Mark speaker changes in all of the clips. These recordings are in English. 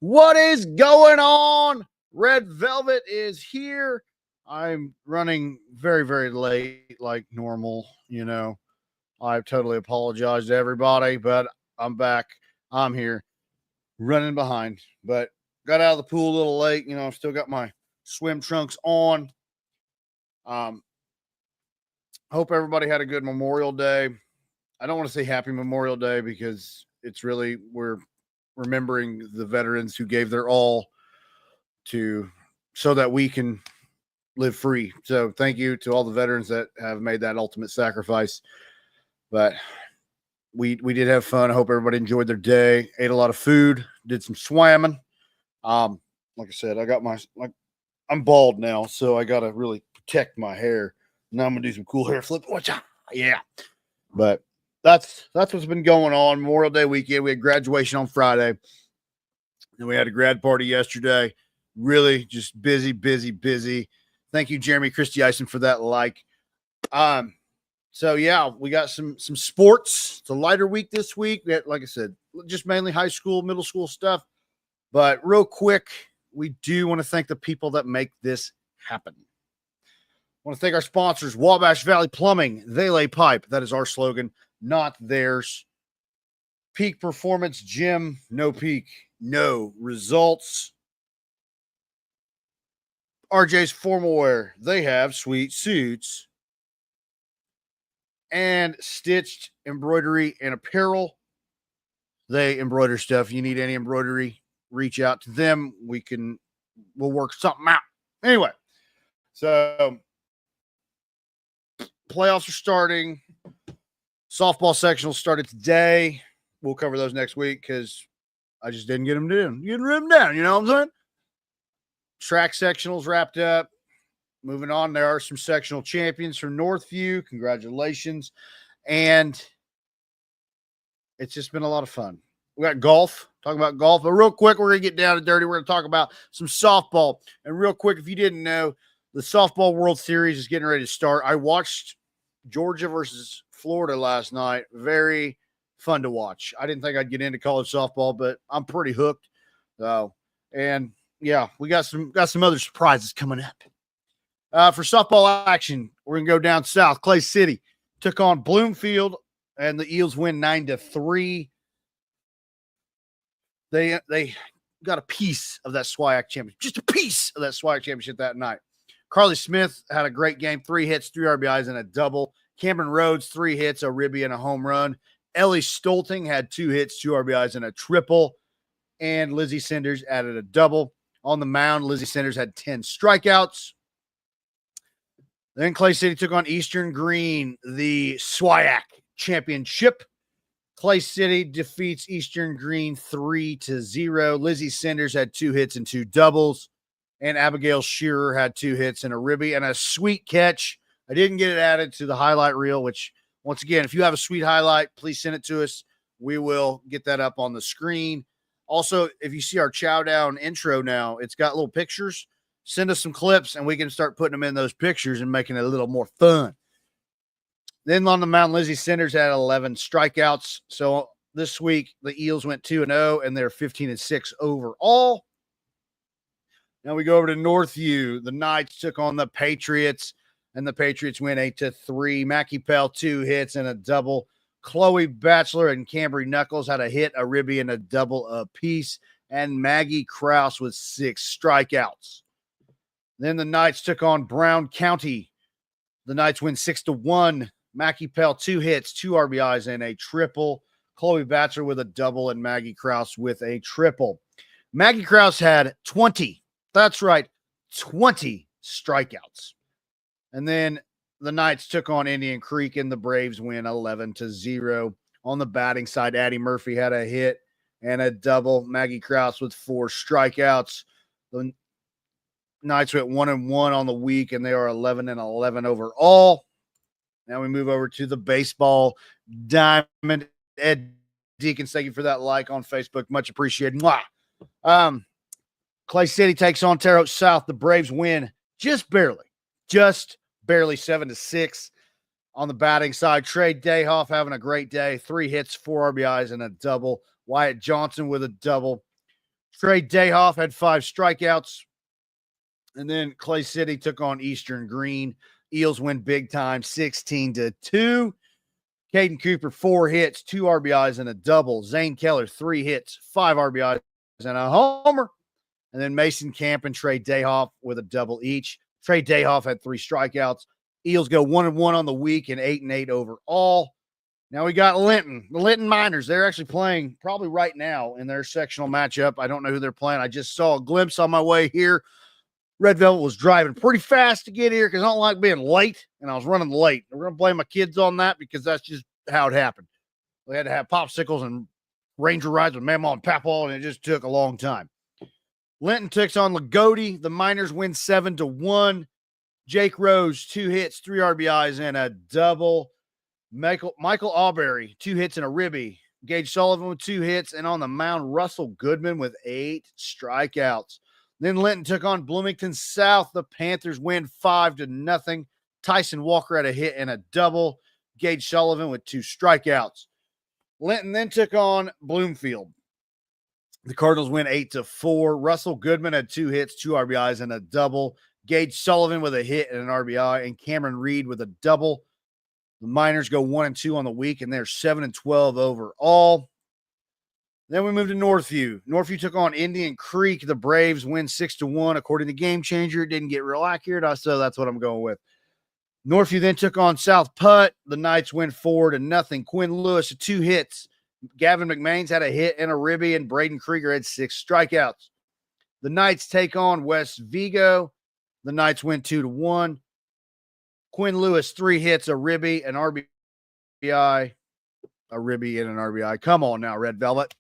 Speaker 1: What is going on? Red Velvet is here. I'm running very, very late, like normal. I totally apologize to everybody, but I'm back. I'm here running behind, but got out of the pool a little late. I've still got my swim trunks on. Um, Hope everybody had a good Memorial Day. I don't want to say Happy Memorial Day because we're remembering the veterans who gave their all so that we can live free. So thank you to all the veterans that have made that ultimate sacrifice. But we did have fun. I hope everybody enjoyed their day. Ate a lot of food. Did some swimming. Like I said, I'm bald now, so I got to really protect my hair. Now I'm gonna do some cool hair flip. Yeah. But that's what's been going on. Memorial Day weekend. We had graduation on Friday. And we had a grad party yesterday. Really just busy. Thank you, Jeremy Christie Eisen, for that like. So yeah, we got some sports. It's a lighter week this week. We had, like I said, just mainly high school, middle school stuff. But real quick, we do want to thank the people that make this happen. I want to thank our sponsors, Wabash Valley Plumbing. They lay pipe. That is our slogan, not theirs. Peak Performance Gym, no peak, no results. RJ's Formalwear. They have sweet suits. And Stitched Embroidery and Apparel. They embroider stuff. You need any embroidery, reach out to them. We'll work something out. Anyway, so playoffs are starting. Softball sectional started today. We'll cover those next week because I just didn't get them down. You know what I'm saying? Track sectionals wrapped up. Moving on, there are some sectional champions from Northview. Congratulations. And it's just been a lot of fun. We got golf, talking about golf. But real quick, we're going to get down to dirty. We're going to talk about some softball. And real quick, if you didn't know, the Softball World Series is getting ready to start. I watched Georgia versus Florida last night. Very fun to watch. I didn't think I'd get into college softball, but I'm pretty hooked. And yeah, we got some other surprises coming up. For softball action, we're going to go down south. Clay City took on Bloomfield, and the Eels win 9-3. They got a piece of that SWIAC championship, just a piece of that SWIAC championship that night. Carly Smith had a great game, 3 hits, 3 RBIs, and a double. Cameron Rhodes, 3 hits, a ribby, and a home run. Ellie Stolting had 2 hits, 2 RBIs, and a triple. And Lizzie Sanders added a double. On the mound, Lizzie Sanders had 10 strikeouts. Then Clay City took on Eastern Green, the SWIAC championship. Clay City defeats Eastern Green 3-0. Lizzie Sanders had 2 hits and 2 doubles. And Abigail Shearer had 2 hits and a ribby and a sweet catch. I didn't get it added to the highlight reel, which, once again, if you have a sweet highlight, please send it to us. We will get that up on the screen. Also, if you see our Chowdown intro now, it's got little pictures. Send us some clips, and we can start putting them in those pictures and making it a little more fun. Then on the mound, Lizzie Sanders had 11 strikeouts. So this week, the Eels went 2-0, and they're 15-6 overall. Now we go over to Northview. The Knights took on the Patriots, and the Patriots win 8-3. Mackie Pell, 2 hits and a double. Chloe Batchelor and Cambry Knuckles had a hit, a ribby, and a double apiece. And Maggie Krause with 6 strikeouts. Then the Knights took on Brown County. The Knights win 6-1. Mackie Pell, 2 hits, 2 RBIs, and a triple. Chloe Batchelor with a double, and Maggie Krause with a triple. Maggie Krause had 20. That's right, 20 strikeouts. And then the Knights took on Indian Creek, and the Braves win 11-0. On the batting side, Addie Murphy had a hit and a double. Maggie Krause with 4 strikeouts. The Knights went 1-1 on the week, and they are 11-11 overall. Now we move over to the baseball diamond. Ed Deacons, thank you for that like on Facebook. Much appreciated. Mwah. Clay City takes on Terre Haute South. The Braves win just barely 7-6. On the batting side, Trey Dayhoff having a great day. 3 hits, 4 RBIs, and a double. Wyatt Johnson with a double. Trey Dayhoff had 5 strikeouts. And then Clay City took on Eastern Green. Eels win big time, 16-2. Caden Cooper, 4 hits, 2 RBIs, and a double. Zane Keller, 3 hits, 5 RBIs, and a homer. And then Mason Camp and Trey Dayhoff with a double each. Trey Dayhoff had 3 strikeouts. Eels go 1-1 on the week and 8-8 overall. Now we got Linton. The Linton Miners, they're actually playing probably right now in their sectional matchup. I don't know who they're playing. I just saw a glimpse on my way here. Red Velvet was driving pretty fast to get here because I don't like being late, and I was running late. We're going to blame my kids on that because that's just how it happened. We had to have popsicles and Ranger rides with Mama and Papa, and it just took a long time. Linton takes on Lagodi. The Miners win 7-1. Jake Rose, 2 hits, 3 RBIs, and a double. Michael Auberry, 2 hits and a ribby. Gage Sullivan with 2 hits, and on the mound, Russell Goodman with 8 strikeouts. Then Linton took on Bloomington South. The Panthers win 5-0. Tyson Walker had a hit and a double. Gage Sullivan with 2 strikeouts. Linton then took on Bloomfield. The Cardinals win 8-4. Russell Goodman had 2 hits, 2 RBIs, and a double. Gage Sullivan with a hit and an RBI, and Cameron Reed with a double. The Miners go 1-2 on the week, and they're 7-12 overall. Then we moved to Northview. Northview took on Indian Creek. The Braves win 6-1. According to Game Changer, it didn't get real accurate, so that's what I'm going with. Northview then took on South Putt. The Knights win 4-0. Quinn Lewis had 2 hits. Gavin McMains had a hit and a ribby, and Braden Krieger had 6 strikeouts. The Knights take on West Vigo. The Knights win 2-1. Quinn Lewis, 3 hits, a ribby, an RBI, a ribby, and an RBI. Come on now, Red Velvet.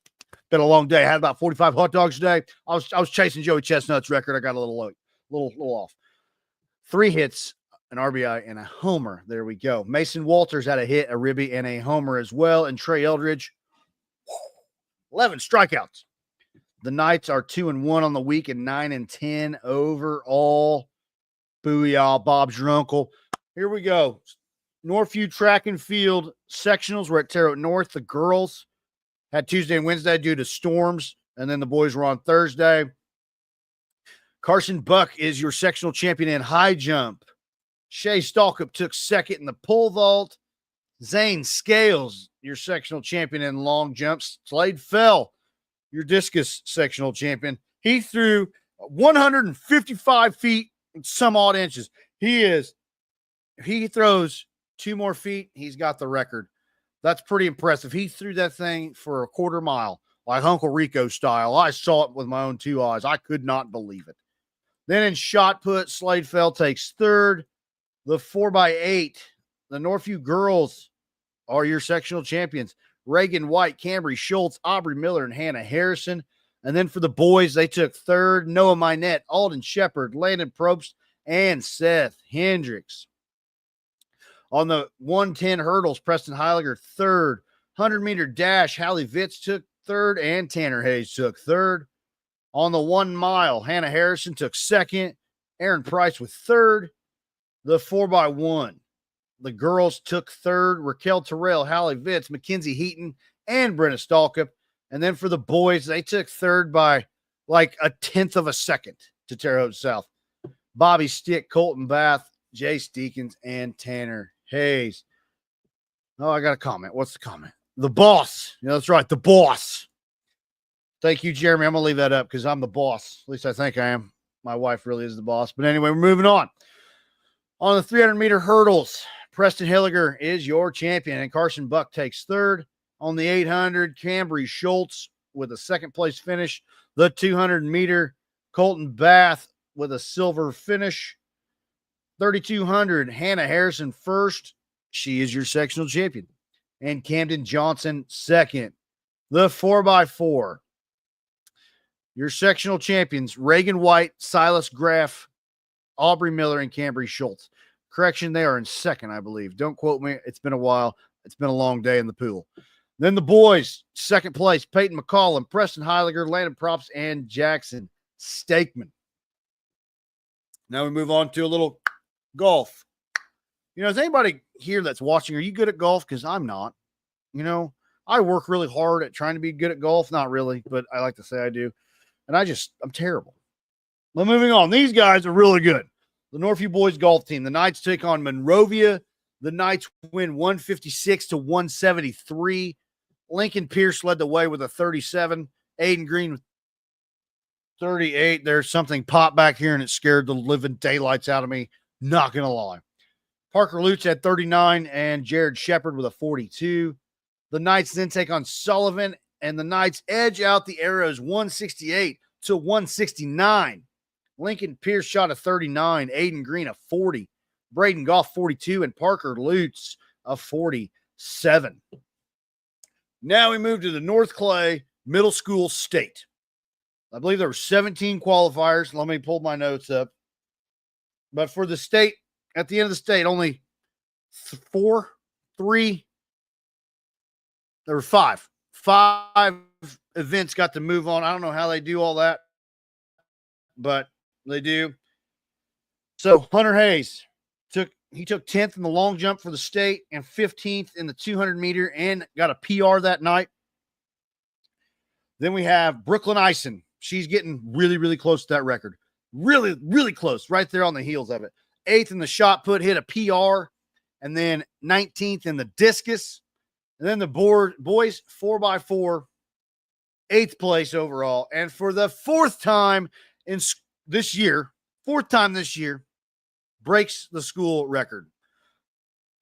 Speaker 1: Been a long day. I had about 45 hot dogs today. I was chasing Joey Chestnut's record. I got a little off. 3 hits, an RBI, and a homer. There we go. Mason Walters had a hit, a ribby, and a homer as well. And Trey Eldridge, 11 strikeouts. The Knights are 2-1 on the week and 9-10 overall. Booyah, Bob's your uncle. Here we go. Northview track and field sectionals. We're at Terre Haute North. The girls had Tuesday and Wednesday due to storms, and then the boys were on Thursday. Carson Buck is your sectional champion in high jump. Shay Stalkup took second in the pole vault. Zane Scales, your sectional champion in long jumps. Slade Fell, your discus sectional champion. He threw 155 feet and some odd inches. If he throws 2 more feet, he's got the record. That's pretty impressive. He threw that thing for a quarter mile, like Uncle Rico style. I saw it with my own 2 eyes. I could not believe it. Then in shot put, Slade Fell takes third. The 4x8, the Northview girls are your sectional champions. Reagan White, Cambry Schultz, Aubrey Miller, and Hannah Harrison. And then for the boys, they took third. Noah Minette, Alden Shepard, Landon Probst, and Seth Hendricks. On the 110 hurdles, Preston Heiliger third. 100-meter dash, Hallie Vitz took third, and Tanner Hayes took third. On the 1 mile, Hannah Harrison took second. Aaron Price with third. The 4x1, the girls took third. Raquel Terrell, Hallie Vitz, Mackenzie Heaton, and Brenna Stalkup. And then for the boys, they took third by like a 1/10 of a second to Terre Haute South. Bobby Stick, Colton Bath, Jace Deakins, and Tanner Hayes. Oh, I got a comment. What's the comment? The boss. Yeah, that's right. The boss. Thank you, Jeremy. I'm going to leave that up because I'm the boss. At least I think I am. My wife really is the boss. But anyway, we're moving on. On the 300-meter hurdles, Preston Hilliger is your champion, and Carson Buck takes third. On the 800, Cambry Schultz with a second-place finish. The 200-meter, Colton Bath with a silver finish. 3,200, Hannah Harrison first. She is your sectional champion. And Camden Johnson second. The 4x4, your sectional champions, Reagan White, Silas Graff, Aubrey Miller, and Cambry Schultz. Correction, they are in second, I believe. Don't quote me. It's been a while. It's been a long day in the pool. Then the boys, second place, Peyton McCollum, Preston Heiliger, Landon Props, and Jackson Stakeman. Now we move on to a little golf. You know, is anybody here that's watching, are you good at golf? Because I'm not. You know, I work really hard at trying to be good at golf. Not really, but I like to say I do. And I'm terrible. But moving on, these guys are really good. The Northview boys golf team. The Knights take on Monrovia. The Knights win 156-173. Lincoln Pierce led the way with a 37. Aiden Green with 38. There's something popped back here, and it scared the living daylights out of me. Not going to lie. Parker Lutz had 39, and Jared Shepard with a 42. The Knights then take on Sullivan, and the Knights edge out the Arrows 168-169. Lincoln Pierce shot a 39, Aiden Green a 40, Braden Goff 42, and Parker Lutz a 47. Now we move to the North Clay Middle School State. I believe there were 17 qualifiers. Let me pull my notes up. But for the state, at the end of the state, only there were five. Five events got to move on. I don't know how they do all that, but they do. So Hunter Hayes took 10th in the long jump for the state and 15th in the 200 meter and got a PR that night. Then we have Brooklyn Eisen. She's getting really, really close to that record. Really, really close, right there on the heels of it. 8th in the shot put, hit a PR, and then 19th in the discus. And then the boys 4x4, 8th place overall. And for the fourth time this year, breaks the school record.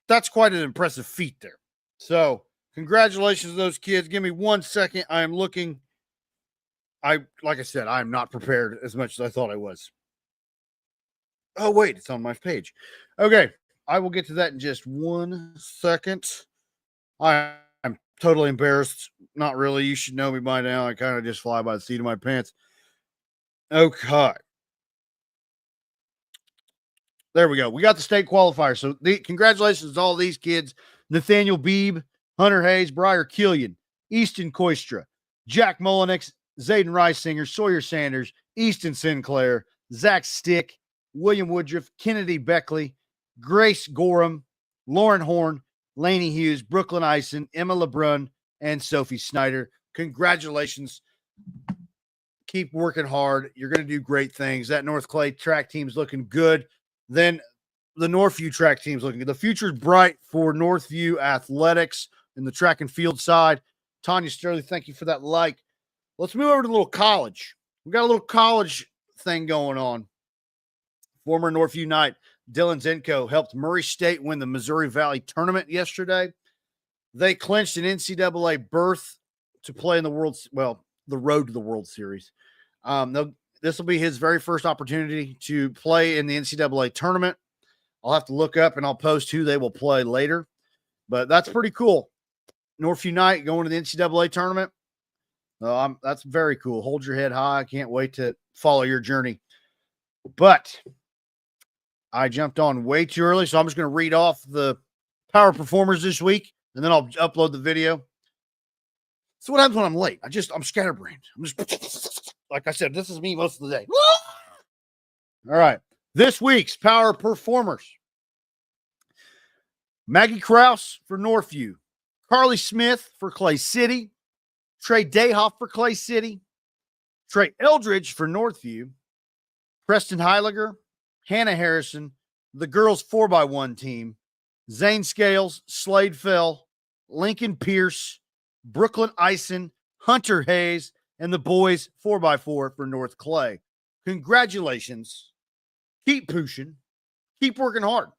Speaker 1: That's quite an impressive feat there. So congratulations to those kids. Give me 1 second. I am looking. Like I said, I am not prepared as much as I thought I was. Oh, wait, it's on my page. Okay, I will get to that in just 1 second. I'm totally embarrassed. Not really. You should know me by now. I kind of just fly by the seat of my pants. Okay. There we go. We got the state qualifier. So congratulations to all these kids. Nathaniel Beebe, Hunter Hayes, Briar Killian, Easton Koistra, Jack Mullenix, Zayden Reisinger, Sawyer Sanders, Easton Sinclair, Zach Stick, William Woodruff, Kennedy Beckley, Grace Gorham, Lauren Horn, Laney Hughes, Brooklyn Eisen, Emma LeBrun, and Sophie Snyder. Congratulations. Keep working hard. You're going to do great things. That North Clay track team's looking good. Then the Northview track team's looking good. The future's bright for Northview athletics in the track and field side. Tanya Sterling, thank you for that like. Let's move over to a little college. We got a little college thing going on. Former Northview Knight Dylan Zenko helped Murray State win the Missouri Valley tournament yesterday. They clinched an NCAA berth to play in the road to the World Series. This will be his very first opportunity to play in the NCAA tournament. I'll have to look up and I'll post who they will play later. But that's pretty cool. Northview Knight going to the NCAA tournament. That's very cool. Hold your head high. I can't wait to follow your journey. But I jumped on way too early, so I'm just going to read off the power performers this week, and then I'll upload the video. So what happens when I'm late? I'm scatterbrained. I'm just, like I said, this is me most of the day. All right. This week's power performers. Maggie Krause for Northview. Carly Smith for Clay City. Trey Dayhoff for Clay City. Trey Eldridge for Northview. Preston Heiliger. Hannah Harrison. The girls 4x1 team. Zane Scales. Slade Fell. Lincoln Pierce. Brooklyn Eisen. Hunter Hayes. And the boys 4x4 for North Clay. Congratulations. Keep pushing. Keep working hard.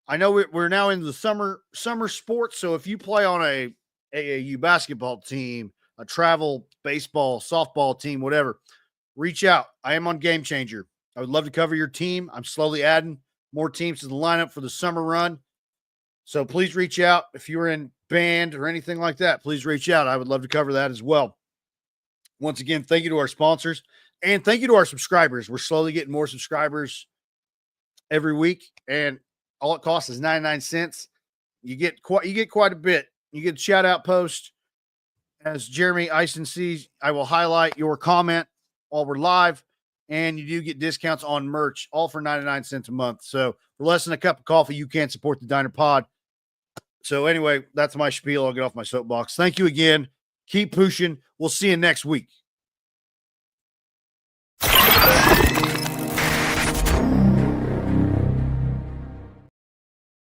Speaker 1: I know we're now in the summer sports, so if you play on a AAU basketball team, a travel baseball, softball team, whatever, reach out. I am on Game Changer. I would love to cover your team. I'm slowly adding more teams to the lineup for the summer run. So please reach out. If you're in band or anything like that, please reach out. I would love to cover that as well. Once again, thank you to our sponsors and thank you to our subscribers. We're slowly getting more subscribers every week, and all it costs is 99 cents. You get quite a bit. You get a shout out post. As Jeremy Eisen sees, I will highlight your comment while we're live, and you do get discounts on merch, all for 99 cents a month. So for less than a cup of coffee, you can support the Diner Pod. So anyway, that's my spiel. I'll get off my soapbox. Thank you again. Keep pushing. We'll see you next week.